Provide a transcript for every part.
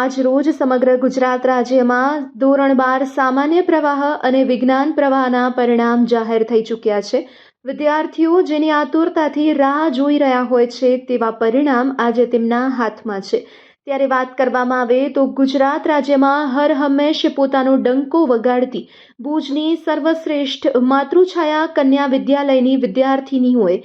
આજ રોજ સમગ્ર ગુજરાત રાજ્યમાં ધોરણ 12 સામાન્ય પ્રવાહ અને વિજ્ઞાન પ્રવાહના પરિણામ જાહેર થઈ ચૂક્યા છે. વિદ્યાર્થીઓ જેની આતુરતાથી રાહ જોઈ રહ્યા હોય છે તેવા પરિણામ આજે તેમના હાથમાં છે. ત્યારે વાત કરવામાં આવે તો ગુજરાત રાજ્યમાં હર હંમેશ પોતાનો ડંકો વગાડતી ભુજની સર્વશ્રેષ્ઠ માતૃછાયા કન્યા વિદ્યાલયની વિદ્યાર્થીનીઓએ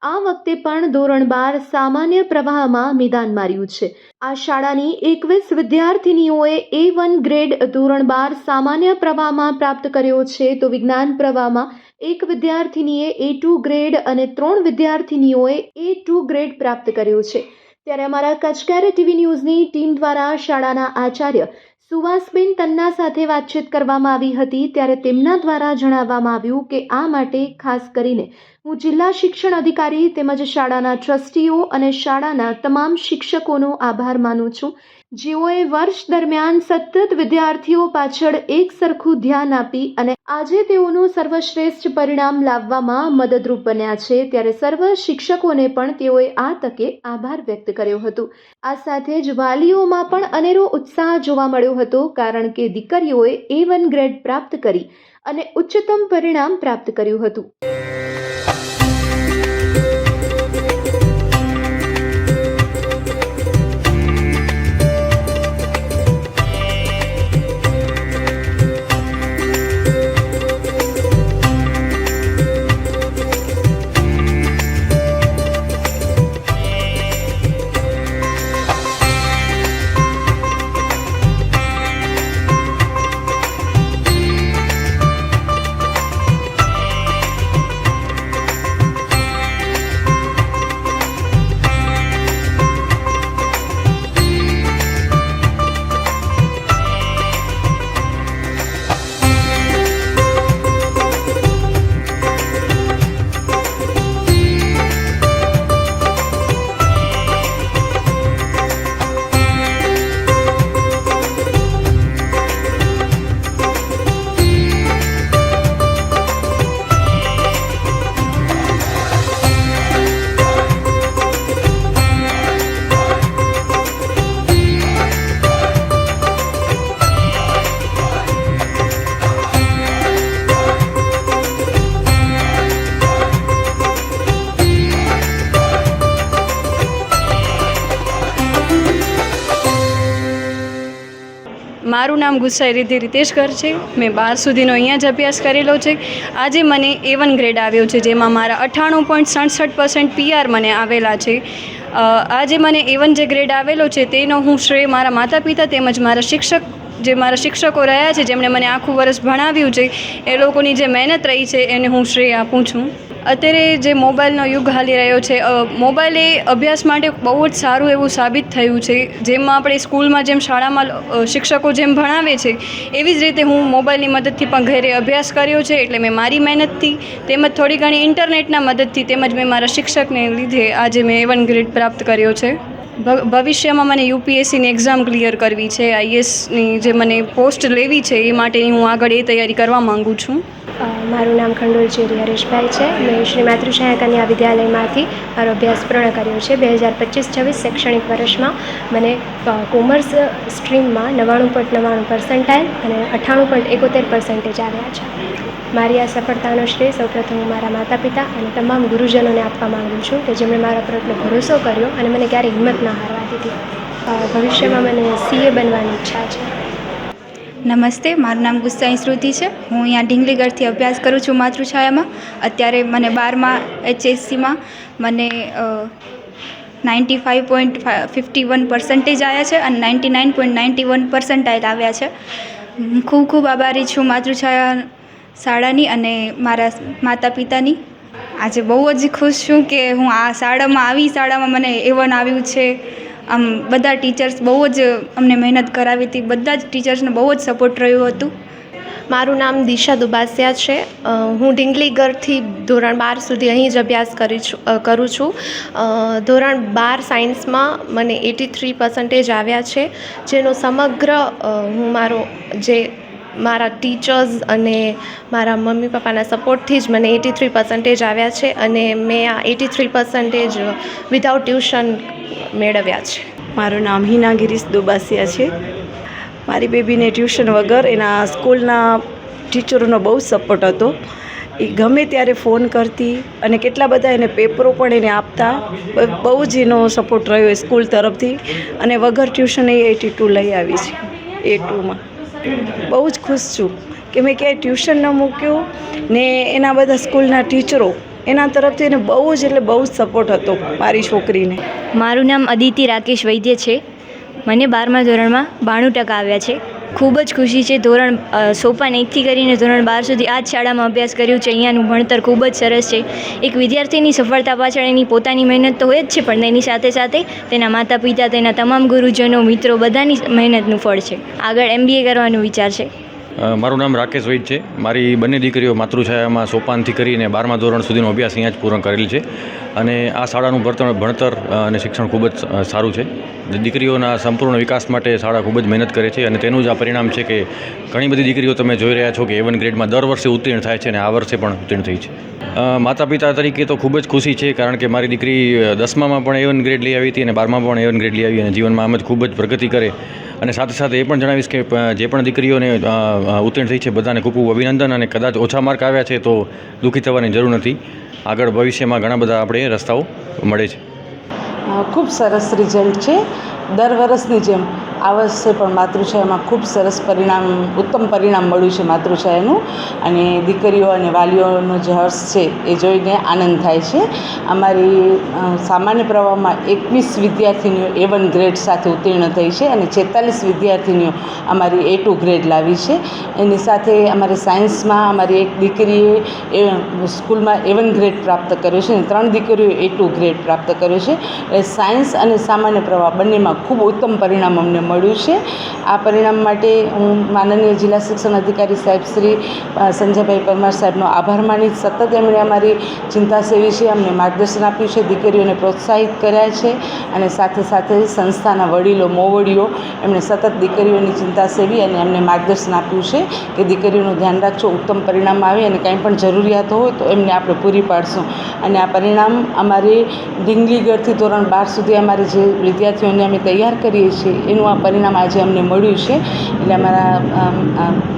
આ વખતે પણ ધોરણ 12 સામાન્ય પ્રવાહમાં મેદાન માર્યું છે. આ શાળાની 21 વિદ્યાર્થીનીઓએ A1 ગ્રેડ ધોરણ 12 સામાન્ય પ્રવાહમાં પ્રાપ્ત કર્યો છે, તો વિજ્ઞાન પ્રવાહમાં એક વિદ્યાર્થીનીએ A2 ગ્રેડ અને 3 વિદ્યાર્થીનીઓએ A2 ગ્રેડ પ્રાપ્ત કર્યો છે. ત્યારે અમારા કચકેરે ટીવી ન્યૂઝની ટીમ દ્વારા શાળાના આચાર્ય સુવાસબેન તન્ના સાથે વાતચીત કરવામાં આવી હતી. ત્યારે તેમના દ્વારા જણાવવામાં આવ્યું કે આ માટે ખાસ કરીને હું જિલ્લા શિક્ષણ અધિકારી તેમજ શાળાના ટ્રસ્ટીઓ અને શાળાના તમામ શિક્ષકોનો આભાર માનું છું, જેઓએ વર્ષ દરમિયાન સતત વિદ્યાર્થીઓ પાછળ એક સરખું ધ્યાન આપી અને આજે તેઓનું સર્વશ્રેષ્ઠ પરિણામ લાવવામાં મદદરૂપ બન્યા છે. ત્યારે સર્વ શિક્ષકોને પણ તેઓએ આ તકે આભાર વ્યક્ત કર્યો હતો. આ સાથે જ વાલીઓમાં પણ અનેરો ઉત્સાહ જોવા મળ્યો હતો, કારણ કે દીકરીઓએ A1 ગ્રેડ પ્રાપ્ત કરી અને ઉચ્ચતમ પરિણામ પ્રાપ્ત કર્યું હતું. મારું નામ ગુસાઈ રિદ્ધિ રીતેશકર છે. મેં 12 સુધીનો અહીંયા જ અભ્યાસ કરેલો છે. આજે મને A1 ગ્રેડ આવ્યો છે, જેમાં મારા 98.67% PR મને આવેલા છે. આજે મને A1 જે ગ્રેડ આવેલો છે તેનો હું શ્રેય મારા માતા પિતા તેમજ મારા શિક્ષકો રહ્યા છે, જેમણે મને આખું વર્ષ ભણાવ્યું છે. એ લોકોની જે મહેનત રહી છે એને હું શ્રેય આપું છું. અત્યારે જે મોબાઈલનો યુગ હાલી રહ્યો છે, મોબાઈલ એ અભ્યાસ માટે બહુ જ સારું એવું સાબિત થયું છે. જેમ આપણે સ્કૂલમાં જેમ શાળામાં શિક્ષકો જેમ ભણાવે છે એવી જ રીતે હું મોબાઈલની મદદથી પણ ઘરે અભ્યાસ કર્યો છે. એટલે મેં મારી મહેનતથી તેમજ થોડી ઘણી ઇન્ટરનેટના મદદથી તેમજ મેં મારા શિક્ષકને લીધે આજે મેં A1 ગ્રેડ પ્રાપ્ત કર્યો છે. ભવિષ્યમાં મને UPSCની એક્ઝામ ક્લિયર કરવી છે. IASની જે મને પોસ્ટ લેવી છે એ માટેની હું આગળ એ તૈયારી કરવા માગું છું. મારું નામ ખંડોળચેરી હરેશભાઈ છે. મેં શ્રી માતૃછાયા કન્યા વિદ્યાલયમાંથી મારો અભ્યાસ પૂર્ણ કર્યો છે. 2025-26 શૈક્ષણિક વર્ષમાં મને કોમર્સ સ્ટ્રીમમાં 99.99% અને 98.71% આવ્યા છે. મારી આ સફળતાનો શ્રેય સૌપ્રથમ હું મારા માતા પિતા અને તમામ ગુરુજનોને આપવા માગું છું, કે જેમણે મારા પર એટલો ભરોસો કર્યો અને મને ક્યારેય હિંમત ના હારવા દીધી. ભવિષ્યમાં મને CA બનવાની ઈચ્છા છે. નમસ્તે, મારું નામ ગુસાઈ શ્રુતિ છે. હું અહીંયા ઢીંગલીગઢથી અભ્યાસ કરું છું માતૃછાયામાં. અત્યારે મને 12માં HSCમાં મને 95.51% આવ્યા છે અને 99.91% આવ્યા છે. હું ખૂબ ખૂબ આભારી છું માતૃછાયા શાળાની અને મારા માતા પિતાની. આજે બહુ જ ખુશ છું કે હું આ શાળામાં મને A1 આવ્યું છે. આમ બધા ટીચર્સ બહુ જ અમને મહેનત કરાવી હતી. બધા જ ટીચર્સને બહુ જ સપોર્ટ રહ્યું હતું. મારું નામ દિશા દુબાસિયા છે. હું ઢીંગલીગઢથી ધોરણ 12 સુધી અહીં જ અભ્યાસ કરું છું. ધોરણ 12 સાયન્સમાં મને 83% આવ્યા છે, જેનો સમગ્ર હું મારા ટીચર્સ અને મારા મમ્મી પપ્પાના સપોર્ટથી જ મને 83% આવ્યા છે અને મેં આ 83% વિધાઉટ ટ્યુશન મેળવ્યા છે. મારું નામ હિના ગિરીશ દુબાસિયા છે. મારી બેબીને ટ્યુશન વગર એના સ્કૂલના ટીચરોનો બહુ સપોર્ટ હતો. એ ગમે ત્યારે ફોન કરતી અને કેટલા બધા એને પેપરો પણ એને આપતા. બહુ જ એનો સપોર્ટ રહ્યો એ સ્કૂલ તરફથી અને વગર ટ્યુશન એ 82 લઈ આવી છે. A2માં બહુ જ ખુશ છું કે મેં ક્યાંય ટ્યુશન ન મૂક્યું ને એના બધા સ્કૂલના ટીચરો એના તરફથી એને બહુ જ સપોર્ટ હતો મારી છોકરીને. મારું નામ અદિતિ રાકેશ વૈદ્ય છે. મને 12મા ધોરણમાં 92% આવ્યા છે. ખૂબ જ ખુશી છે. ધોરણ સોપાન 1થી કરીને ધોરણ 12 સુધી આ જ શાળામાં અભ્યાસ કર્યું છે. અહીંયાનું ભણતર ખૂબ જ સરસ છે. એક વિદ્યાર્થીની સફળતા પાછળ એની પોતાની મહેનત તો હોય જ છે, પણ એની સાથે સાથે તેના માતા પિતા, તેના તમામ ગુરુજનો, મિત્રો બધાની મહેનતનું ફળ છે. આગળ MBA કરવાનો વિચાર છે. મારું નામ રાકેશ વૈદ છે. મારી બંને દીકરીઓ માતૃછાયામાં સોપાનથી કરીને 12મા ધોરણ સુધીનો અભ્યાસ અહીંયા જ પૂર્ણ કરેલ છે અને આ શાળાનું ભણતર અને શિક્ષણ ખૂબ જ સારું છે. દીકરીઓના સંપૂર્ણ વિકાસ માટે શાળા ખૂબ જ મહેનત કરે છે અને તેનું જ આ પરિણામ છે કે ઘણી બધી દીકરીઓ તમે જોઈ રહ્યા છો કે A1 ગ્રેડમાં દર વર્ષે ઉત્તીર્ણ થાય છે અને આ વર્ષે પણ ઉત્તીર્ણ થઈ છે. માતા પિતા તરીકે તો ખૂબ જ ખુશી છે, કારણ કે મારી દીકરી 10મામાં પણ A1 ગ્રેડ લઈ આવી હતી અને 12માં પણ A1 ગ્રેડ લઈ આવી અને જીવનમાં આમ જ ખૂબ જ પ્રગતિ કરે. અને સાથે સાથે એ પણ જણાવીશ કે જે પણ દીકરીઓને ઉત્તીર્ણ થઈ છે બધાને ખૂબ ખૂબ અભિનંદન. અને કદાચ ઓછા માર્ક આવ્યા છે તો દુઃખી થવાની જરૂર નથી. આગળ ભવિષ્યમાં ઘણા બધા આપણે રસ્તાઓ મળે છે. ખૂબ સરસ રિઝલ્ટ છે. દર વર્ષની જેમ આ વર્ષે પણ માતૃછાયામાં ખૂબ સરસ ઉત્તમ પરિણામ મળ્યું છે માતૃછાયાનું. અને દીકરીઓ અને વાલીઓનો જે હર્ષ છે એ જોઈને આનંદ થાય છે. અમારી સામાન્ય પ્રવાહમાં 21 વિદ્યાર્થીનીઓ A1 ગ્રેડ સાથે ઉત્તીર્ણ થઈ છે અને 46 વિદ્યાર્થીનીઓ અમારી A2 ગ્રેડ લાવી છે. એની સાથે અમારે સાયન્સમાં અમારી એક દીકરીએ સ્કૂલમાં A1 ગ્રેડ પ્રાપ્ત કર્યો છે અને 3 દીકરીઓએ A2 ગ્રેડ પ્રાપ્ત કર્યો છે. એટલે સાયન્સ અને સામાન્ય પ્રવાહ બંનેમાં ખૂબ ઉત્તમ પરિણામ અમને મળ્યું છે. આ પરિણામ માટે હું માનનીય જિલ્લા શિક્ષણ અધિકારી સાહેબ શ્રી સંજયભાઈ પરમાર સાહેબનો આભાર માની. સતત એમણે અમારી ચિંતા સેવી છે, અમને માર્ગદર્શન આપ્યું છે, દીકરીઓને પ્રોત્સાહિત કર્યા છે અને સાથે સાથે સંસ્થાના વડીલો, મોવડીઓ એમણે સતત દીકરીઓની ચિંતા સેવી અને એમને માર્ગદર્શન આપ્યું છે કે દીકરીઓનું ધ્યાન રાખજો, ઉત્તમ પરિણામ આવે અને કાંઈ પણ જરૂરિયાત હોય તો એમને આપણે પૂરી પાડશું. અને આ પરિણામ અમારી ઢીંગલીગઢથી ધોરણ 12 સુધી અમારે જે વિદ્યાર્થીઓને અમે તૈયાર કરીએ છીએ એનું આ પરિણામ આજે અમને મળ્યું છે. એટલે અમારા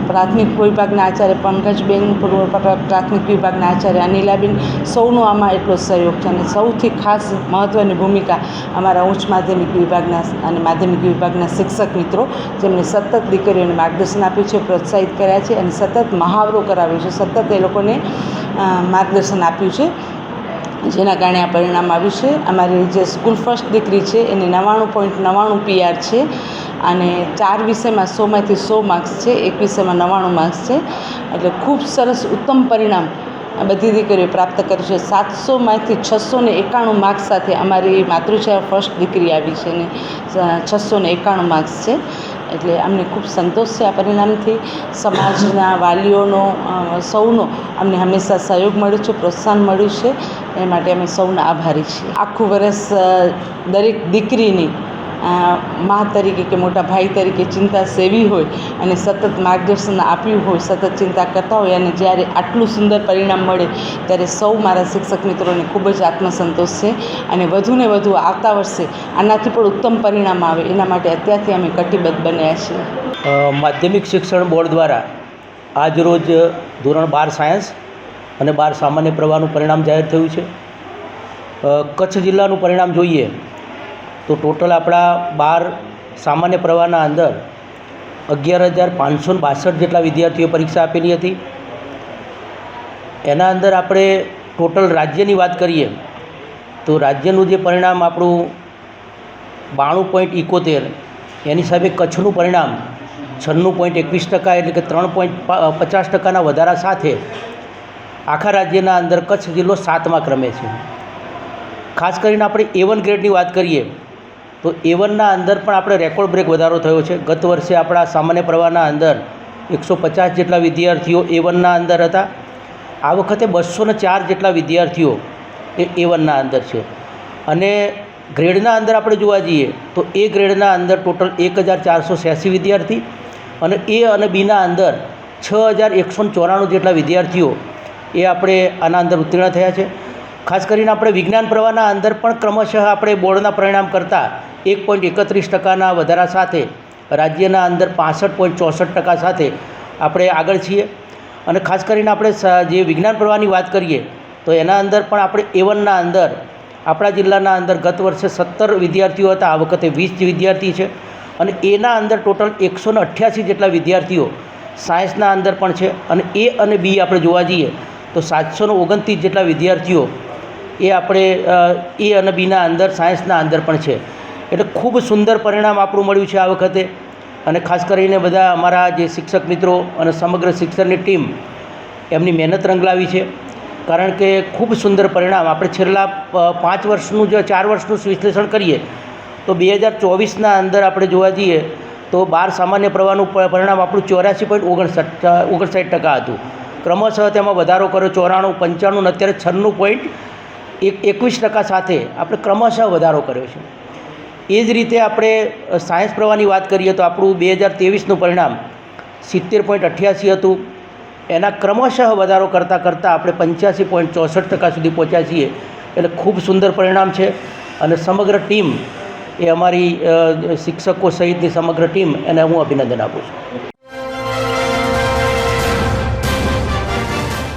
પ્રાથમિક વિભાગના આચાર્ય પંકજબેન, પૂર્વ પ્રાથમિક વિભાગના આચાર્ય અનિલાબેન, સૌનો આમાં એટલો સહયોગ છે. અને સૌથી ખાસ મહત્ત્વની ભૂમિકા અમારા ઉચ્ચ માધ્યમિક વિભાગના અને માધ્યમિક વિભાગના શિક્ષક મિત્રો, જેમણે સતત દીકરીઓને માર્ગદર્શન આપ્યું છે, પ્રોત્સાહિત કર્યા છે અને સતત મહાવરો કરાવ્યો છે, સતત એ લોકોને માર્ગદર્શન આપ્યું છે, જેના કારણે આ પરિણામ આવ્યું છે. અમારી જે સ્કૂલ ફર્સ્ટ દીકરી છે એને 99.99 PR છે અને 4 વિષયમાં 100માંથી 100 માર્ક્સ છે, 1 વિષયમાં 99 માર્ક્સ છે. એટલે ખૂબ સરસ ઉત્તમ પરિણામ આ બધી દીકરીઓએ પ્રાપ્ત કર્યું છે. 700માંથી 691 માર્ક્સ સાથે અમારી માતૃછાયા ફર્સ્ટ દીકરી આવી છે અને 691 માર્ક્સ છે. એટલે અમને ખૂબ સંતોષ છે આ પરિણામથી. સમાજના વાલીઓનો, સૌનો અમને હંમેશા સહયોગ મળ્યો છે, પ્રોત્સાહન મળ્યું છે. એ માટે અમે સૌના આભારી છીએ. આખું વર્ષ દરેક દીકરીની મા તરીકે કે મોટા ભાઈ તરીકે ચિંતા સેવી હોય અને સતત માર્ગદર્શન આપ્યું હોય, સતત ચિંતા કરતા હોય અને જ્યારે આટલું સુંદર પરિણામ મળે ત્યારે સૌ મારા શિક્ષક મિત્રોને ખૂબ જ આત્મસંતોષ છે. અને વધુને વધુ આવતા વર્ષે આનાથી પણ ઉત્તમ પરિણામ આવે એના માટે અત્યારથી અમે કટિબદ્ધ બન્યા છીએ. માધ્યમિક શિક્ષણ બોર્ડ દ્વારા આજરોજ ધોરણ 12 સાયન્સ અને 12 સામાન્ય પ્રવાહનું પરિણામ જાહેર થયું છે. કચ્છ જિલ્લાનું પરિણામ જોઈએ તો ટોટલ આપણા 12 સામાન્ય પ્રવાહના અંદર 11,562 જેટલા વિદ્યાર્થીઓ પરીક્ષા આપેલી હતી. એના અંદર આપણે ટોટલ રાજ્યની વાત કરીએ તો રાજ્યનું જે પરિણામ આપણું 92.71, એની સામે કચ્છનું પરિણામ 96.21%, એટલે કે 3.50%ના વધારા સાથે આખા રાજ્યના અંદર કચ્છ જિલ્લો 7મા ક્રમે છે. ખાસ કરીને આપણે A1 ગ્રેડની વાત કરીએ તો A1ના અંદર પણ આપણે રેકોર્ડ બ્રેક વધારો થયો છે. ગત વર્ષે આપણા સામાન્ય પ્રવાહના અંદર 150 જેટલા વિદ્યાર્થીઓ A1ના અંદર હતા. આ વખતે 204 જેટલા વિદ્યાર્થીઓ એ A1ના અંદર છે. અને ગ્રેડના અંદર આપણે જોવા જઈએ તો A ગ્રેડના અંદર ટોટલ 1,486 વિદ્યાર્થી અને A અને Bના અંદર 6,194 જેટલા વિદ્યાર્થીઓ એ આપણે આના અંદર ઉત્તીર્ણ થયા છે. ખાસ કરીને આપણે વિજ્ઞાન પ્રવાહના અંદર પણ ક્રમશઃ આપણે બોર્ડના પરિણામ કરતાં 1.31%ના વધારા સાથે રાજ્યના અંદર 65.64% સાથે આપણે આગળ છીએ. અને ખાસ કરીને આપણે જે વિજ્ઞાન પ્રવાહની વાત કરીએ તો એના અંદર પણ આપણે A1ના અંદર આપણા જિલ્લાના અંદર ગત વર્ષે 17 વિદ્યાર્થીઓ હતા, આ વખતે 20 વિદ્યાર્થી છે. અને એના અંદર ટોટલ 188 જેટલા વિદ્યાર્થીઓ સાયન્સના અંદર પણ છે. અને એ અને બી આપણે જોવા જઈએ તો 729 જેટલા વિદ્યાર્થીઓ એ આપણે એ અને બીના અંદર સાયન્સના અંદર પણ છે. એટલે ખૂબ સુંદર પરિણામ આપણું મળ્યું છે આ વખતે. અને ખાસ કરીને બધા અમારા જે શિક્ષક મિત્રો અને સમગ્ર શિક્ષણની ટીમ એમની મહેનત રંગલાવી છે. કારણ કે ખૂબ સુંદર પરિણામ આપણે છેલ્લા 5 વર્ષનું જો 4 વર્ષનું વિશ્લેષણ કરીએ તો 2024ના અંદર આપણે જોવા જઈએ તો 12 સામાન્ય પ્રવાહનું પરિણામ આપણું 84.59% હતું. ક્રમશઃ તેમાં વધારો કર્યો 94, 95 અને અત્યારે 96.21% સાથે આપણે ક્રમશઃ વધારો કર્યો છે. એ જ રીતે આપણે સાયન્સ પ્રવાહની વાત કરીએ તો આપણું 2023નું પરિણામ 70.88 હતું. એના ક્રમશઃ વધારો કરતાં આપણે 85.64% સુધી પહોંચ્યા છીએ. એટલે ખૂબ સુંદર પરિણામ છે. અને સમગ્ર ટીમ એ અમારી શિક્ષકો સહિતની સમગ્ર ટીમ એને હું અભિનંદન આપું છું.